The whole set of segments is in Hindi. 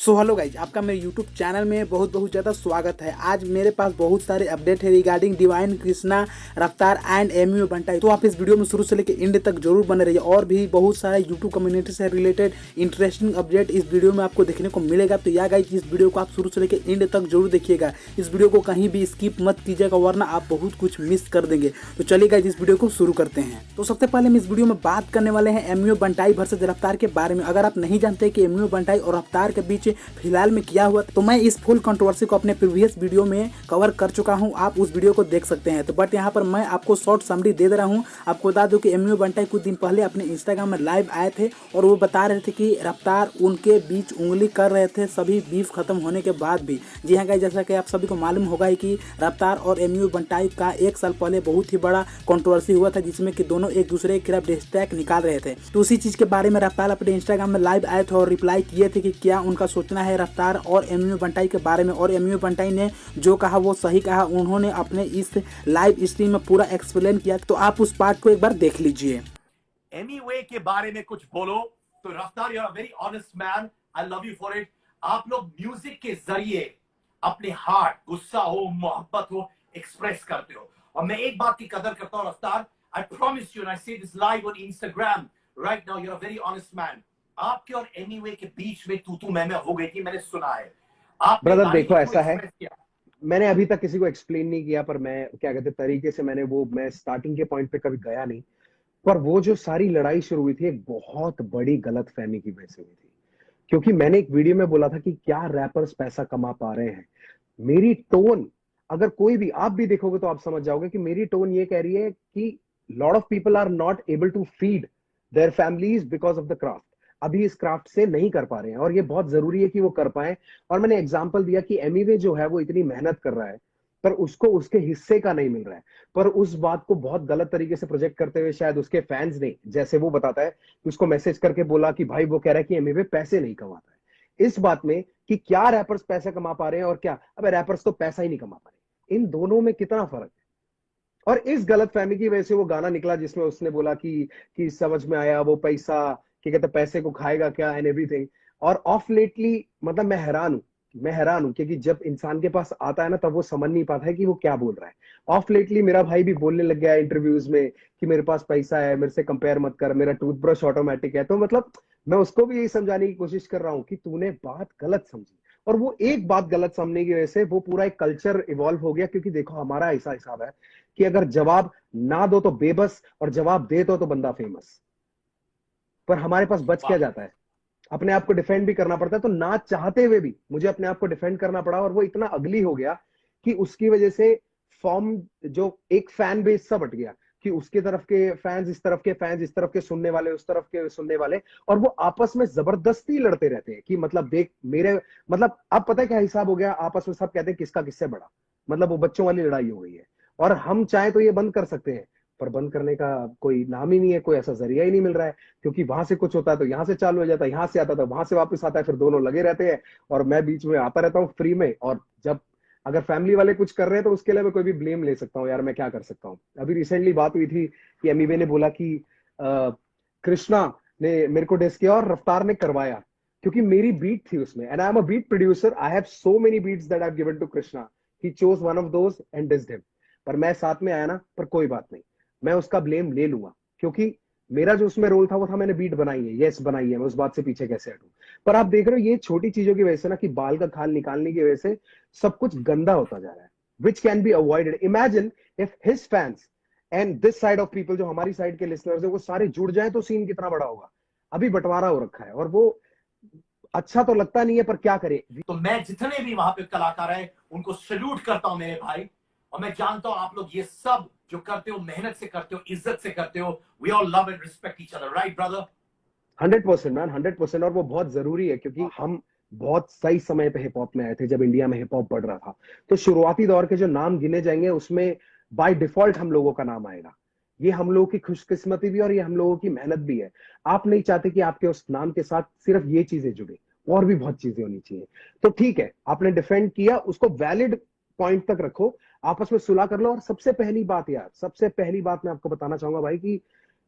सो हेलो गाइज, आपका मेरे यूट्यूब चैनल में बहुत बहुत ज़्यादा स्वागत है। आज मेरे पास बहुत सारे अपडेट है रिगार्डिंग डिवाइन कृष्णा, रफ्तार एंड एमयू बंटाई। तो आप इस वीडियो में शुरू से लेकर एंड तक जरूर बने रहिए। और भी बहुत सारे यूट्यूब कम्युनिटी से रिलेटेड इंटरेस्टिंग अपडेट इस वीडियो में आपको देखने को मिलेगा। तो या गाइज, इस वीडियो को आप शुरू से लेकर एंड तक जरूर देखिएगा। इस वीडियो को कहीं भी स्किप मत कीजिएगा, वरना आप बहुत कुछ मिस कर देंगे। तो चलिए गाइज, इस वीडियो को शुरू करते हैं। तो सबसे पहले हम इस वीडियो में बात करने वाले हैं एमयू बंटाई वर्सेस रफ्तार के बारे में। अगर आप नहीं जानते कि एमयू बंटाई और रफ्तार के बीच फिलहाल में क्या हुआ, तो मैं इस फुल कंट्रोवर्सी को अपने प्रीवियस वीडियो में कवर कर चुका हूं। आप उस वीडियो को देख सकते हैं। तो बट यहां पर मैं आपको शॉर्ट समरी दे रहा हूं। आपको बता दूं कि एमयू बंटाई कुछ दिन पहले अपने इंस्टाग्राम में लाइव आए थे और वो बता रहे थे कि रफ्तार उनके बीच उंगली कर रहे थे सभी बीफ खत्म होने के बाद भी। जी हाँ गाइस, जैसा कि आप सभी को मालूम होगा कि रफ्तार और एमयू बंटाई का 1 साल पहले बहुत ही बड़ा कंट्रोवर्सी हुआ था, जिसमें कि दोनों एक दूसरे के खिलाफ डिस ट्रैक निकाल रहे थे। तो उसी चीज के बारे में रफ्तार अपने इंस्टाग्राम में लाइव आए थे और रिप्लाई किए थे कि क्या उनका सोचना है रफ्तार और एमयू बंटाई के बारे में। और एमयू बंटाई ने जो कहा वो सही कहा। उन्होंने अपने इस लाइव स्ट्रीम में पूरा एक्सप्लेन किया। तो आप उस पार्ट को एक बार देख लीजिए। एनीवे के बारे में कुछ बोलो तो Raftaar, you are very honest man, I love you for it. आप लोग म्यूजिक के जरिए अपने हार्ट, गुस्सा हो, मोहब्बत हो, एक्सप्रेस करते हो। और मैं एक बात की कदर करता हूं Raftaar, I promise you and I say this live on Instagram right now, you are very honest man. आपके और एनीवे के बीच में तू मैं हो गई थी, मैंने सुना है। आपने ब्रदर देखो, ऐसा है, किया। मैंने अभी तक किसी को एक्सप्लेन नहीं किया, पर मैं क्या कहते तरीके से मैं स्टार्टिंग के पॉइंट पे कभी गया नहीं। पर वो जो सारी लड़ाई शुरू हुई थी एक बहुत बड़ी गलतफहमी की वजह से हुई थी। क्योंकि मैंने एक वीडियो में बोला था कि क्या रैपर्स पैसा कमा पा रहे हैं। मेरी टोन, अगर कोई भी आप भी देखोगे तो आप समझ जाओगे कि मेरी टोन ये कह रही है कि lot of people are not able to feed their families because of the craft. अभी इस क्राफ्ट से नहीं कर पा रहे हैं और ये बहुत जरूरी है कि वो कर पाए। और मैंने एग्जांपल दिया कि एमीवे जो है वो इतनी मेहनत कर रहा है पर उसको उसके हिस्से का नहीं मिल रहा है। पर उस बात को बहुत गलत तरीके से प्रोजेक्ट करते हुए शायद उसके फैंस ने, जैसे वो बताता है, उसको मैसेज करके बोला कि भाई वो कह रहा है कि एमीवे पैसे नहीं कमाता है। इस बात में कि क्या रैपर्स पैसे कमा पा रहे हैं और क्या अबे रैपर्स तो पैसा ही नहीं कमा पा रहे, इन दोनों में कितना फर्क है। और इस गलत फहमी की वजह से वो गाना निकला जिसमें उसने बोला कि समझ में आया वो पैसा, कि कहते पैसे को खाएगा क्या एंड एवरीथिंग। और ऑफ लेटली मतलब मैं हैरान हूं क्योंकि जब इंसान के पास आता है ना तब वो समझ नहीं पाता है कि वो क्या बोल रहा है। ऑफ लेटली मेरा भाई भी बोलने लग गया है इंटरव्यूज में कि मेरे पास पैसा है, मेरे से कंपेयर मत कर, मेरा टूथब्रश ऑटोमेटिक है। तो मतलब मैं उसको भी यही समझाने की कोशिश कर रहा हूं कि तूने बात गलत समझी। और वो एक बात गलत समझने की वजह से वो पूरा एक कल्चर इवॉल्व हो गया। क्योंकि देखो, हमारा ऐसा हिसाब है कि अगर जवाब ना दो तो बेबस और जवाब दे दो तो बंदा फेमस। पर हमारे पास बच क्या जाता है, अपने आप को डिफेंड भी करना पड़ता है। तो ना चाहते हुए भी मुझे अपने आप को डिफेंड करना पड़ा और वो इतना अगली हो गया कि उसकी वजह से फॉर्म, जो एक फैन बेस सा बट गया कि उसके तरफ के फैंस, इस तरफ के फैंस, इस तरफ के सुनने वाले, उस तरफ के सुनने वाले, और वो आपस में जबरदस्ती लड़ते रहते हैं कि मतलब देख मेरे, मतलब अब पता है क्या हिसाब हो गया, आपस में सब कहते हैं किसका किससे बड़ा। मतलब वो बच्चों वाली लड़ाई हो गई है। और हम चाहे तो ये बंद कर सकते हैं पर बंद करने का कोई नाम ही नहीं है, कोई ऐसा जरिया ही नहीं मिल रहा है। क्योंकि वहां से कुछ होता है तो यहाँ से चालू हो जाता है, यहाँ से आता था वहां से वापस आता है, फिर दोनों लगे रहते हैं और मैं बीच में आता रहता हूँ फ्री में। और जब अगर फैमिली वाले कुछ कर रहे हैं तो उसके लिए मैं कोई भी ब्लेम ले सकता हूँ, यार मैं क्या कर सकता हूँ। अभी रिसेंटली बात हुई थी कि एमीवे ने बोला कि कृष्णा ने मेरे को डिस किया और रफ्तार ने करवाया क्योंकि मेरी बीट थी उसमें। And I am a beat producer, I have so many beats that I have given to Krishna, he chose one of those and dissed him. पर मैं साथ में आया ना, पर कोई बात नहीं, मैं उसका ब्लेम ले लूंगा क्योंकि मेरा जो उसमें रोल था वो था मैंने बीट बनाई है, यस बनाई है, मैं उस बात से पीछे कैसे हटूं। पर आप देख रहे हो ये छोटी चीजों की वजह से ना, कि बाल का खाल निकालने की वजह से सब कुछ गंदा होता जा रहा है, which can be avoided. Imagine if his fans and this side of people, जो हमारी साइड के लिसनर्स है, वो सारे जुड़ जाए तो सीन कितना बड़ा होगा। अभी बंटवारा हो रखा है और वो अच्छा तो लगता नहीं है, पर क्या करे। तो मैं जितने भी वहां पे कलाकार हैं उनको सल्यूट करता हूं मेरे भाई। और मैं जानता हूं आप लोग ये सब जो करते हो मेहनत से करते हो, इज्जत से करते हो। We all love and respect each other, right brother? 100% man, 100%। और वो बहुत जरूरी है क्योंकि हम बहुत सही समय पे हिप हॉप में आए थे जब इंडिया में हिप हॉप बढ़ रहा था। तो शुरुआती दौर के जो नाम गिने जाएंगे उसमें बाय डिफॉल्ट हम लोगों का नाम आएगा। ये हम लोगों की खुशकिस्मती भी और ये हम लोगों की मेहनत भी है। आप नहीं चाहते कि आपके उस नाम के साथ सिर्फ ये चीजें जुड़े, और भी बहुत चीजें होनी चाहिए। तो ठीक है, आपने डिफेंड किया, उसको वैलिड पॉइंट तक रखो, आपस में सुलह कर लो। और सबसे पहली बात यार, सबसे पहली बात मैं आपको बताना चाहूंगा भाई कि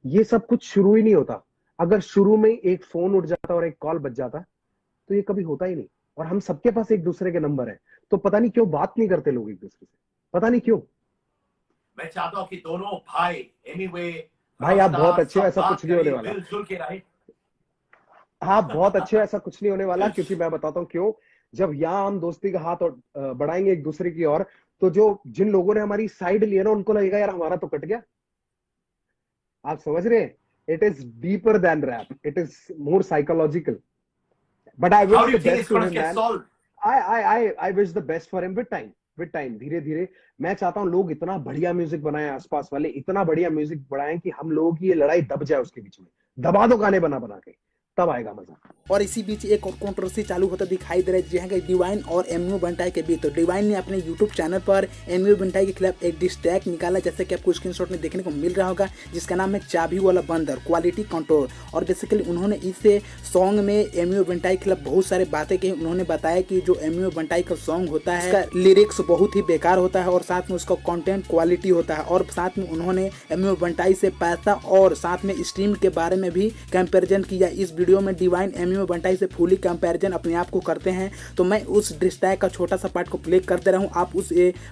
ये सब कुछ शुरू ही नहीं होता अगर शुरू में एक फोन उठ जाता और एक कॉल बज जाता, तो ये कभी होता ही नहीं। और हम सबके पास एक दूसरे के नंबर है, तो पता नहीं क्यों बात नहीं करते लोग एक दूसरे से, पता नहीं क्यों। मैं चाहता हूं कि दोनों भाई एनीवे भाई आप बहुत अच्छे हो, ऐसा बात कुछ नहीं होने करें, वाला। मिलजुल के रहे। आप बहुत अच्छे हो, ऐसा कुछ नहीं होने वाला, क्योंकि मैं बताता हूँ क्यों। जब यहाँ हम दोस्ती का हाथ बढ़ाएंगे एक दूसरे की ओर, तो जो जिन लोगों ने हमारी साइड लिया ना, उनको लगेगा यार हमारा तो कट गया। आप समझ रहे हैं? It is deeper than rap, it is more psychological, but I How wish do you the think best it's to going him to get man. solved? I wish the best for him with time, धीरे धीरे। मैं चाहता हूँ लोग इतना बढ़िया म्यूजिक बनाएं, आसपास वाले इतना बढ़िया म्यूजिक बनाएं कि हम लोगों की ये लड़ाई दब जाए उसके बीच में। दबा दो गाने बना बना के, तब आएगा मजा। और इसी बीच एक और कंट्रोवर्सी चालू होता दिखाई दे रहा है, जी हाँ डिवाइन और एमयू बंटाई के बीच। तो डिवाइन ने अपने यूट्यूब चैनल पर एमयू बंटाई के खिलाफ एक डिस ट्रैक निकाला, जैसे कि आपको स्क्रीनशॉट में देखने को मिल रहा होगा, जिसका नाम है चाबी वाला बंदर क्वालिटी कंट्रोल। और बेसिकली उन्होंने इस सॉन्ग में एमयू बंटाई के खिलाफ बहुत सारे बातें की। उन्होंने बताया कि जो एमयू बंटाई का सॉन्ग होता है, उसका लिरिक्स बहुत ही बेकार होता है और साथ में उसका कंटेंट क्वालिटी होता है। और साथ में उन्होंने एमयू बंटाई से पैसा और साथ में स्ट्रीम के बारे में भी कंपेरिजन किया। इस वीडियो में डिवाइन एमयू बंटाई से फुली कंपैरिजन अपने आप को करते हैं। तो मैं उस डिस ट्रैक का छोटा सा पार्ट को प्ले कर दे रहा हूं, आप उस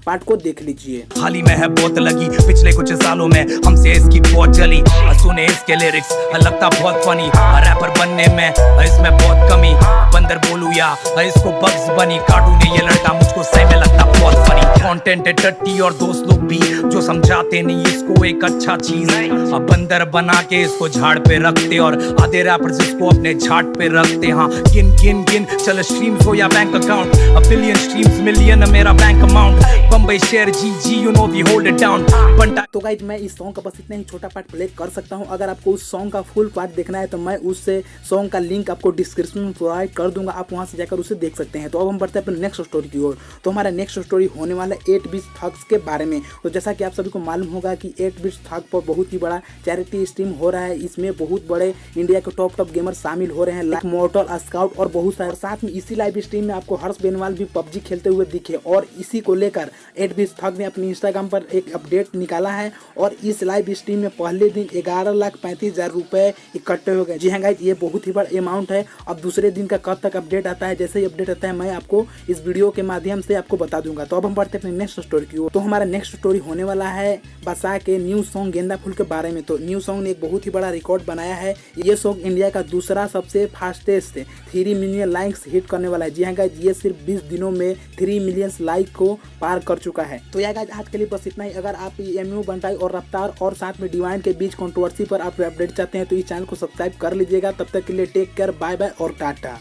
पार्ट को देख लीजिए। हाल ही में है बहुत लगी पिछले कुछ सालों में हमसे इसकी बहुत जली, सुने इसके लिरिक्स लगता बहुत फनी, रैपर बनने में इसमें बहुत कमी, बंदर बोलू या इसको बग्स बनी, कार्टून है ये लड़का मुझको सही में लगता बहुत फनी, कंटेंट है टट्टी और दोस्त लोग भी जो समझाते नहीं इसको एक अच्छा चीज, अब बंदर बना के इसको झाड़ पे रखते और आधे रैपर्स इसको अपने झाड़ पे रखते। हाँ गिन गिन गिन चल स्ट्रीम्स हो या bank account, a billion streams million मेरा बैंक अमाउंट, बम्बई शेयर जी you know we hold it down. तो गाइज मैं इस सॉन्ग का बस इतना ही छोटा पार्ट प्ले कर सकता हूं। अगर आपको उस सॉन्ग का फुल पार्ट देखना है तो मैं उस सॉन्ग का लिंक आपको डिस्क्रिप्शन में प्रोवाइड कर दूंगा, आप वहां से जाकर उसे देख सकते हैं। तो अब हम बढ़ते हैं अपने नेक्स्ट स्टोरी की ओर। तो हमारा नेक्स्ट स्टोरी होने वाला 8 बिट्स थग्स के बारे में। तो जैसा कि आप सभी को मालूम होगा कि 8 बिट्स थग पर बहुत ही बड़ा चैरिटी स्ट्रीम हो रहा है। इसमें बहुत बड़े इंडिया के टॉप गेमर शामिल हो रहे हैं, लाइक मोर्टल, स्काउट और बहुत सारे। साथ में इसी लाइव स्ट्रीम में आपको हर्ष बेनवाल भी पबजी खेलते हुए दिखे और इसी को लेकर 8 बिट्स थग ने अपनी इंस्टाग्राम पर एक अपडेट निकाला है और इस लाइव स्ट्रीम में पहले दिन 11,35,000 रुपए इकट्ठे हो गए। जी हाँ गाइस, ये बहुत ही बड़ा अमाउंट है। अब दूसरे दिन का कब तक अपडेट आता है, जैसे ही अपडेट आता है मैं आपको इस वीडियो के माध्यम से आपको बता दूंगा। तो अब हम बढ़ते हैं अपने नेक्स्ट स्टोरी की ओर। तो हमारा नेक्स्ट स्टोरी होने वाला है बसा के न्यू सॉन्ग गेंदा फूल के बारे में। तो न्यू सॉन्ग ने एक बहुत ही बड़ा रिकॉर्ड बनाया है। ये सॉन्ग इंडिया का दूसरा सबसे फास्टेस्ट 3 मिलियन लाइक्स हिट करने वाला है। जी हाँ गाइस, ये सिर्फ 20 दिनों में 3 मिलियन लाइक को पार कर चुका है। तो यार गाइस, आज के लिए बस इतना ही। अगर आप एमयू बंटाई और रफ्तार और साथ में डिवाइन के बीच कंट्रोवर्सी पर आप अपडेट चाहते हैं तो इस चैनल को सब्सक्राइब कर लीजिएगा। तब तक के लिए टेक केयर, बाय बाय और टाटा।